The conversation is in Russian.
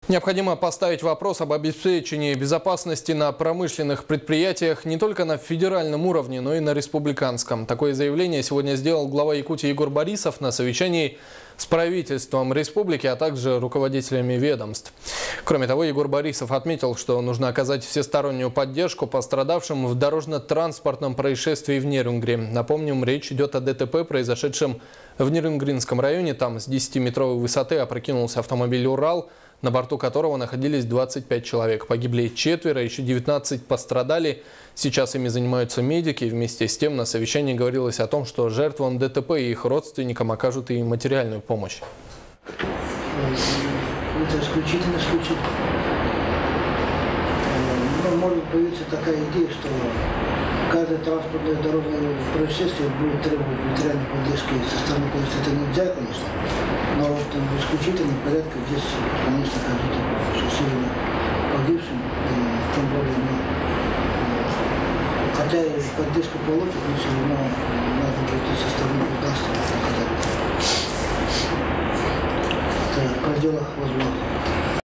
Необходимо поставить вопрос об обеспечении безопасности на промышленных предприятиях не только на федеральном уровне, но и на республиканском. Такое заявление сегодня сделал глава Якутии Егор Борисов на совещании с правительством республики, а также руководителями ведомств. Кроме того, Егор Борисов отметил, что нужно оказать всестороннюю поддержку пострадавшим в дорожно-транспортном происшествии в Нерюнгри. Напомним, речь идет о ДТП, произошедшем в Нерюнгринском районе. Там с 10-метровой высоты опрокинулся автомобиль «Урал», на борту которого находились 25 человек. Погибли 4, еще 19 пострадали. Сейчас ими занимаются медики. Вместе с тем на совещании говорилось о том, что жертвам ДТП и их родственникам окажут и материальную помощь. Это исключительно. Но может появиться такая идея, что каждое транспортное дорожное происшествие будет требовать материальной поддержки со стороны, конечно, это нельзя, конечно, но вот в исключительном порядке здесь, конечно, кажется, что сегодня погибшим, тем более, хотя и поддержку получат, но все равно надо будет со стороны государства показать. Это в пределах возможного.